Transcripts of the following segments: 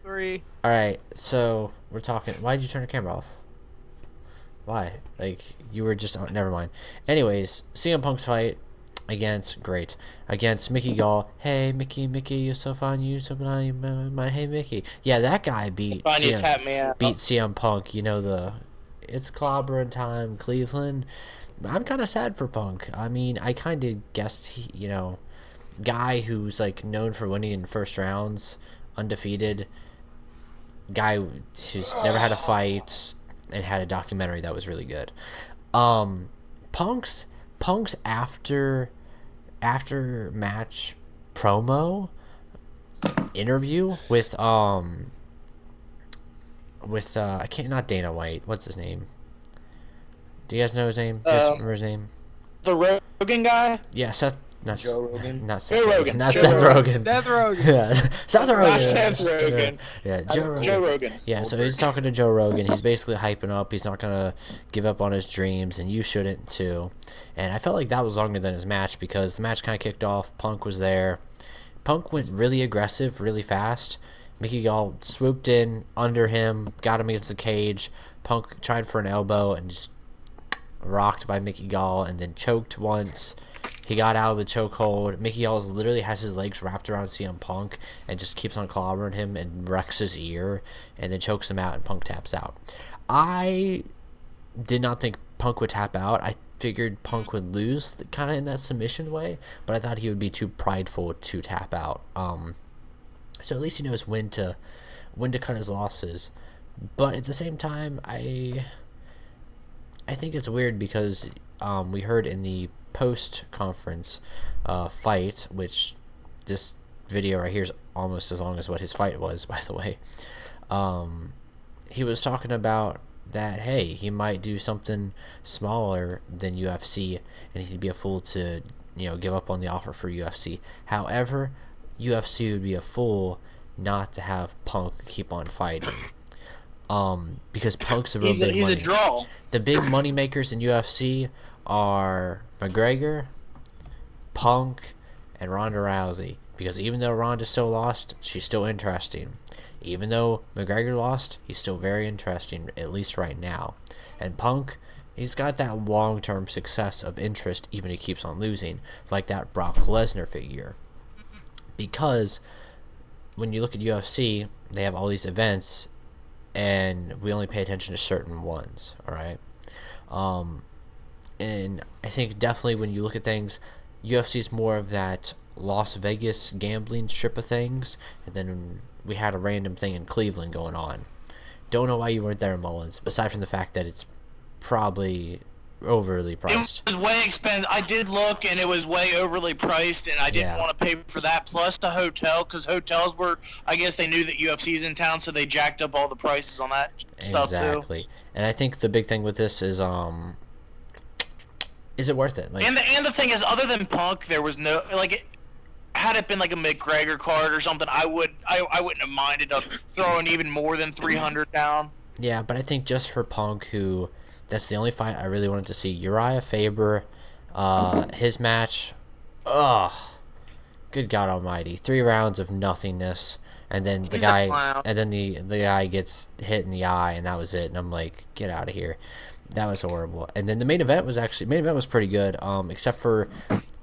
3. All right, so we're talking. Why did you turn your camera off? Why? Like, you were just... never mind. Anyways, CM Punk's fight against Mickey Gall. Hey, Mickey, you're so fine. You so fine. Hey, Mickey. Yeah, that guy beat Fine, you tap me out. CM Punk. You know, it's clobbering time, Cleveland. I'm kind of sad for Punk. I mean, I kind of guessed, guy who's, like, known for winning in first rounds, undefeated, guy who's never had a fight and had a documentary that was really good. Punk's after match promo interview with I can't, not Dana White, what's his name? Do you guys know his name? Do you guys remember his name? The Rogan guy? Yeah, Seth. Not Joe Rogan? Not Seth Joe Rogen. Rogan. Not Joe Seth Rogen. Seth Rogen. Yeah, Seth Rogen. Not Seth Rogen. Yeah, Joe Rogan. Joe Rogan. Yeah, so he's talking to Joe Rogan. He's basically hyping up. He's not gonna give up on his dreams, and you shouldn't too. And I felt like that was longer than his match because the match kind of kicked off. Punk was there. Punk went really aggressive, really fast. Mickey Gall swooped in under him, got him against the cage. Punk tried for an elbow and just rocked by Mickey Gall, and then choked once. He got out of the chokehold. Mickey Gall literally has his legs wrapped around CM Punk and just keeps on clobbering him and wrecks his ear and then chokes him out and Punk taps out. I did not think Punk would tap out. I figured Punk would lose kind of in that submission way, but I thought he would be too prideful to tap out. So at least he knows when to cut his losses. But at the same time, I think it's weird because we heard in the post-conference fight, which this video right here is almost as long as what his fight was, by the way. He was talking about that, hey, he might do something smaller than UFC, and he'd be a fool to, give up on the offer for UFC. However, UFC would be a fool not to have Punk keep on fighting. Because Punk's a real big money. He's a draw. The big money makers in UFC are McGregor, Punk, and Ronda Rousey. Because even though Ronda still lost, she's still interesting. Even though McGregor lost, he's still very interesting, at least right now. And Punk, he's got that long-term success of interest even if he keeps on losing, like that Brock Lesnar figure. Because when you look at UFC, they have all these events, and we only pay attention to certain ones, alright? And I think definitely when you look at things, UFC is more of that Las Vegas gambling strip of things, and then we had a random thing in Cleveland going on. Don't know why you weren't there, Mullins, aside from the fact that it's probably overly priced. It was way expensive. I did look, and it was way overly priced, and I didn't want to pay for that. Plus the hotel, because hotels were, I guess they knew that UFC's in town, so they jacked up all the prices on that stuff too. Exactly. And I think the big thing with this is it worth it? Like, and the thing is, other than Punk, there was no had it been like a McGregor card or something, I wouldn't have minded throwing even more than 300 down. Yeah, but I think just for Punk, who that's the only fight I really wanted to see. Uriah Faber, his match, good God Almighty, 3 rounds of nothingness, and then the guy gets hit in the eye, and that was it. And I'm like, get out of here. That was horrible. And then the main event was pretty good, except for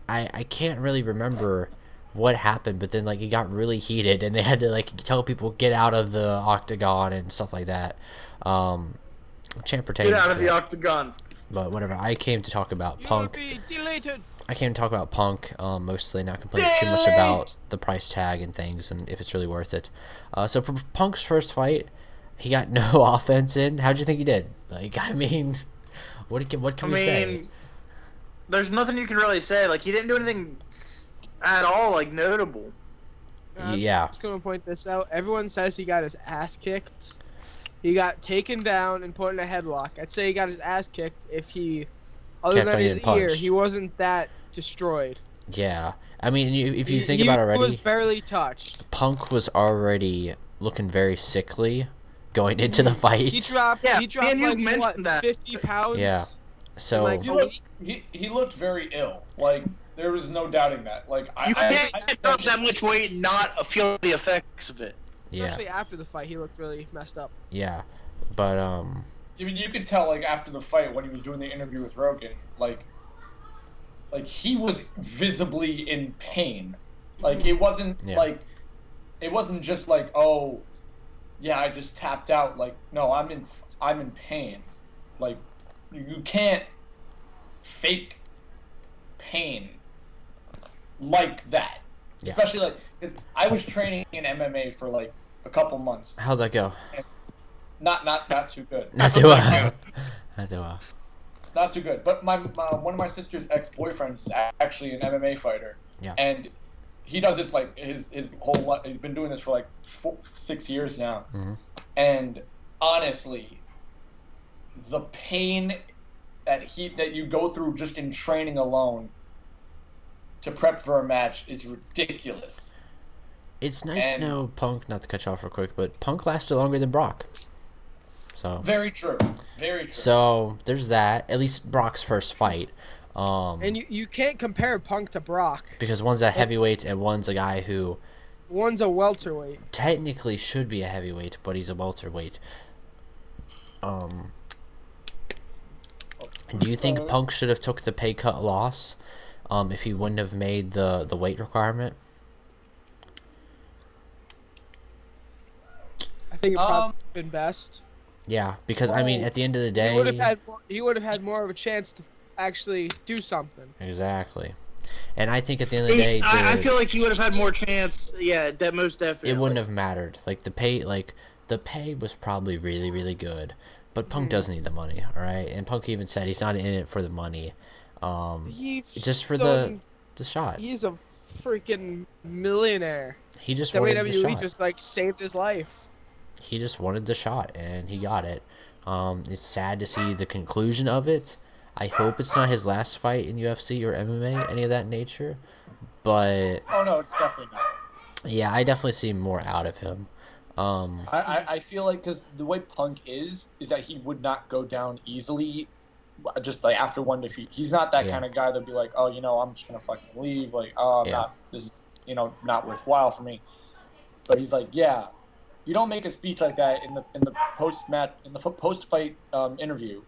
I can't really remember what happened, but then it got really heated, and they had to tell people get out of the octagon and stuff like that. Champ retained. Get out of the octagon. But whatever. I came to talk about Punk. I came to talk about Punk, mostly, not complaining too much about the price tag and things, and if it's really worth it. So for Punk's first fight, he got no offense in. How'd you think he did? I mean, what can we say? There's nothing you can really say. He didn't do anything at all, notable. Yeah. I'm just going to point this out. Everyone says he got his ass kicked. He got taken down and put in a headlock. I'd say he got his ass kicked if he, other than his ear, he wasn't that destroyed. Yeah. I mean, if you think about it already, he was barely touched. Punk was already looking very sickly going into the fight. He dropped mentioned that. 50 pounds? Yeah. So he looked very ill. There was no doubting that. You can't drop that much weight and not feel the effects of it. Especially after the fight, he looked really messed up. Yeah, but I mean, you could tell like after the fight when he was doing the interview with Rogan, like he was visibly in pain. Like it wasn't it wasn't just like, oh, yeah, I just tapped out. Like, no, I'm in pain. Like, you can't fake pain like that. Yeah. Especially like, 'cause I was training in MMA for like a couple months. How'd that go? Not too good. Not too well. Not too well. Not too good. But my one of my sister's ex-boyfriends is actually an MMA fighter. Yeah. And he does this like his whole life. He's been doing this for like 6 years now. Mm-hmm. And honestly, the pain that you go through just in training alone to prep for a match is ridiculous. It's nice to know Punk, not to cut you off real quick, but Punk lasted longer than Brock. So very true. Very true. So there's that. At least Brock's first fight. And you can't compare Punk to Brock. Because one's a heavyweight and one's a guy who... One's a welterweight. Technically should be a heavyweight, but he's a welterweight. Do you think Punk should have took the pay cut loss if he wouldn't have made the weight requirement? I think it probably been best. Yeah, because I mean, at the end of the day, he would have had more of a chance to actually do something. Exactly. And I think at the end of the day, I feel like he would have had more chance. Yeah, that most definitely. It wouldn't have mattered. Like the pay was probably really, really good. But Punk does need the money, all right? And Punk even said he's not in it for the money, just for the shot. He's a freaking millionaire. He just wanted the shot. WWE just like saved his life. He just wanted the shot, and he got it. It's sad to see the conclusion of it. I hope it's not his last fight in UFC or MMA, any of that nature. But oh no, it's definitely not. Yeah, I definitely see more out of him. I feel like because the way Punk is that he would not go down easily, just like after one defeat. He's not that kind of guy that'd be like, oh, I'm just gonna fucking leave. Like, oh, I'm not. This is not worthwhile for me. But he's like, yeah, you don't make a speech like that in the post fight interview,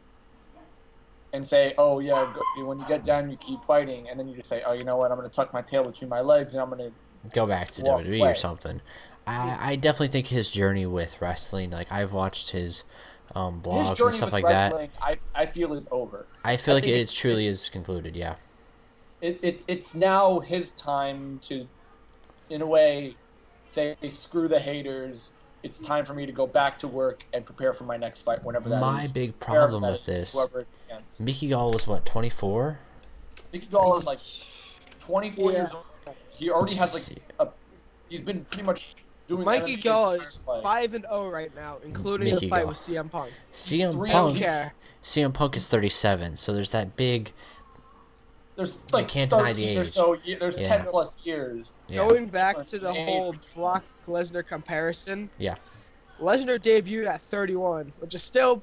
and say, oh yeah, when you get down, you keep fighting, and then you just say, oh, you know what, I'm gonna tuck my tail between my legs and I'm gonna go back to WWE or something. I definitely think his journey with wrestling, like I've watched his blogs and stuff like that. I feel is over. I feel like it truly is concluded. Yeah. It's now his time to, in a way, say screw the haters. It's time for me to go back to work and prepare for my next fight, whenever that is. My big problem with this, Mickey Gall was what, 24? Mickey Gall is like 24 years old. He already has like he's been pretty much doing. Mikey Gall is 5-0 right now, including the fight with CM Punk. CM Punk is 37, so there's that big. There's like you can't deny the age. There's 10 plus years. Yeah. Going back to the whole Brock Lesnar comparison. Yeah. Lesnar debuted at 31, which is still.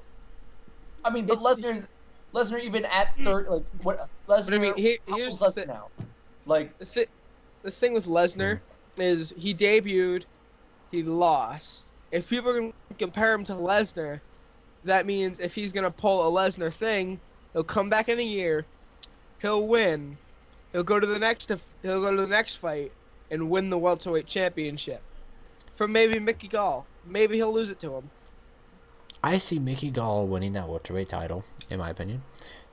I mean, but Lesnar even at 30, like what? Lesnar. I mean, here's Lesnar now. Like the thing with Lesnar is he debuted, he lost. If people are gonna compare him to Lesnar, that means if he's gonna pull a Lesnar thing, he'll come back in a year. He'll win. He'll go to the next fight and win the welterweight championship. From maybe Mickey Gall. Maybe he'll lose it to him. I see Mickey Gall winning that welterweight title, in my opinion,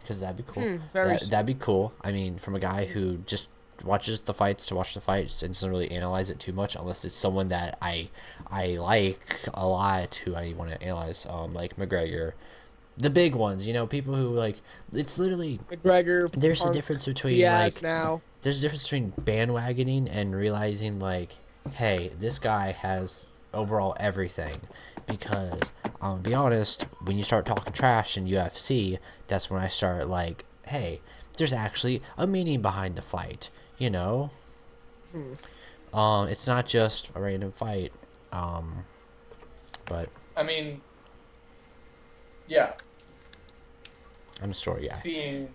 because that'd be cool. That'd be cool. I mean, from a guy who just watches the fights to watch the fights and doesn't really analyze it too much, unless it's someone that I like a lot, who I want to analyze, like McGregor. The big ones, people who like, it's literally McGregor. There's a difference between Diaz now. There's a difference between bandwagoning and realizing like, hey, this guy has overall everything. Because to be honest, when you start talking trash in UFC, that's when I start like, hey, there's actually a meaning behind the fight. It's not just a random fight. But I mean, yeah. I'm a story guy. Seeing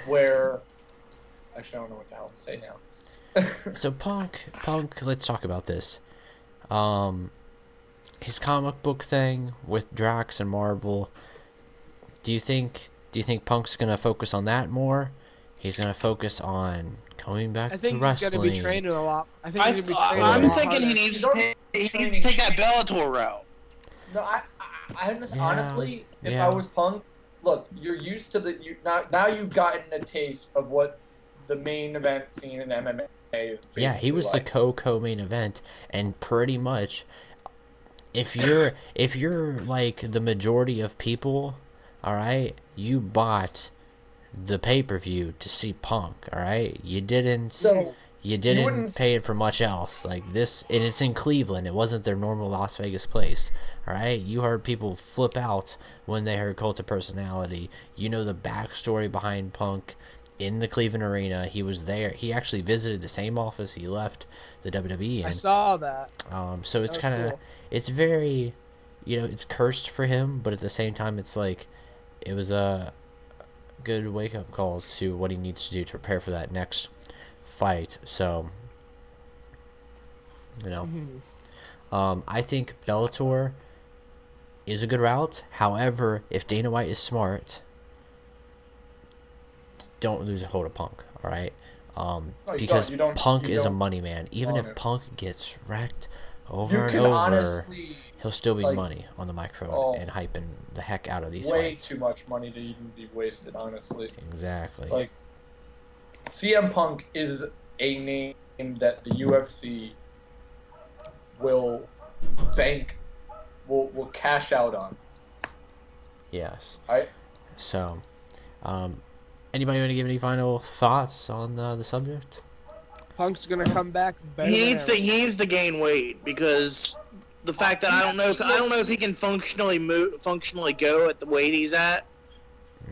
where, actually, I don't know what the hell to say now. So Punk, let's talk about this. His comic book thing with Drax and Marvel. Do you think Punk's gonna focus on that more? He's gonna focus on coming back to wrestling. I think he's gonna be training a lot. I think he's gonna be training a lot I'm thinking harder. he needs to take that Bellator route. No, honestly, if I was Punk, look, you're used to now you've gotten a taste of what the main event scene in MMA is. Yeah, he was like the co-main event, and pretty much, if you're like the majority of people, all right, you bought the pay-per-view to see Punk, all right? You didn't pay it for much else. Like this, and it's in Cleveland. It wasn't their normal Las Vegas place, all right? You heard people flip out when they heard Cult of Personality. You know the backstory behind Punk in the Cleveland arena. He was there. He actually visited the same office he left the WWE in. I saw that. So it's kind of, it's very, it's cursed for him, but at the same time, it's like, it was a good wake-up call to what he needs to do to prepare for that next fight. So, I think Bellator is a good route. However, if Dana White is smart, don't lose a hold of Punk, all right? Because Punk is a money man. Even if Punk gets wrecked over and over, he'll still be money on the microphone and hyping the heck out of these fights. Way too much money to even be wasted, honestly. Exactly. Like, CM Punk is a name that the UFC will cash out on. Yes. So, anybody want to give any final thoughts on the subject? Punk's gonna come back better. He needs to gain weight, because the fact that I don't know if he can functionally go at the weight he's at.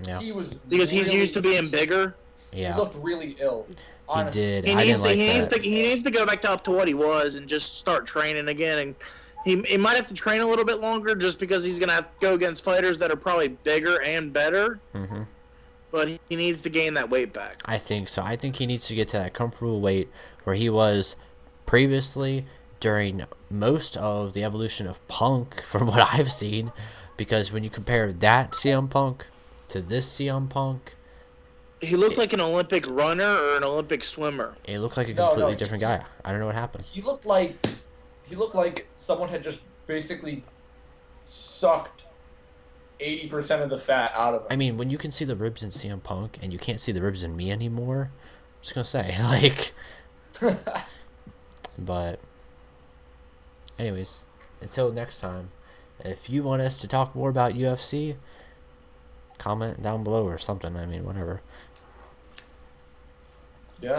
Yeah. Because he's used to being bigger. Yeah. He looked really ill. Honestly. He did. He needs to go back up to what he was and just start training again. And he might have to train a little bit longer, just because he's gonna have to go against fighters that are probably bigger and better. Mm-hmm. But he needs to gain that weight back. I think so. I think he needs to get to that comfortable weight where he was previously during most of the evolution of Punk, from what I've seen. Because when you compare that CM Punk to this CM Punk, he looked like an Olympic runner or an Olympic swimmer. He looked like a completely different guy. I don't know what happened. He looked like someone had just basically sucked 80% of the fat out of him. I mean, when you can see the ribs in CM Punk and you can't see the ribs in me anymore, I'm just gonna say, like, but anyways, until next time, if you want us to talk more about UFC, comment down below or something. I mean, whatever.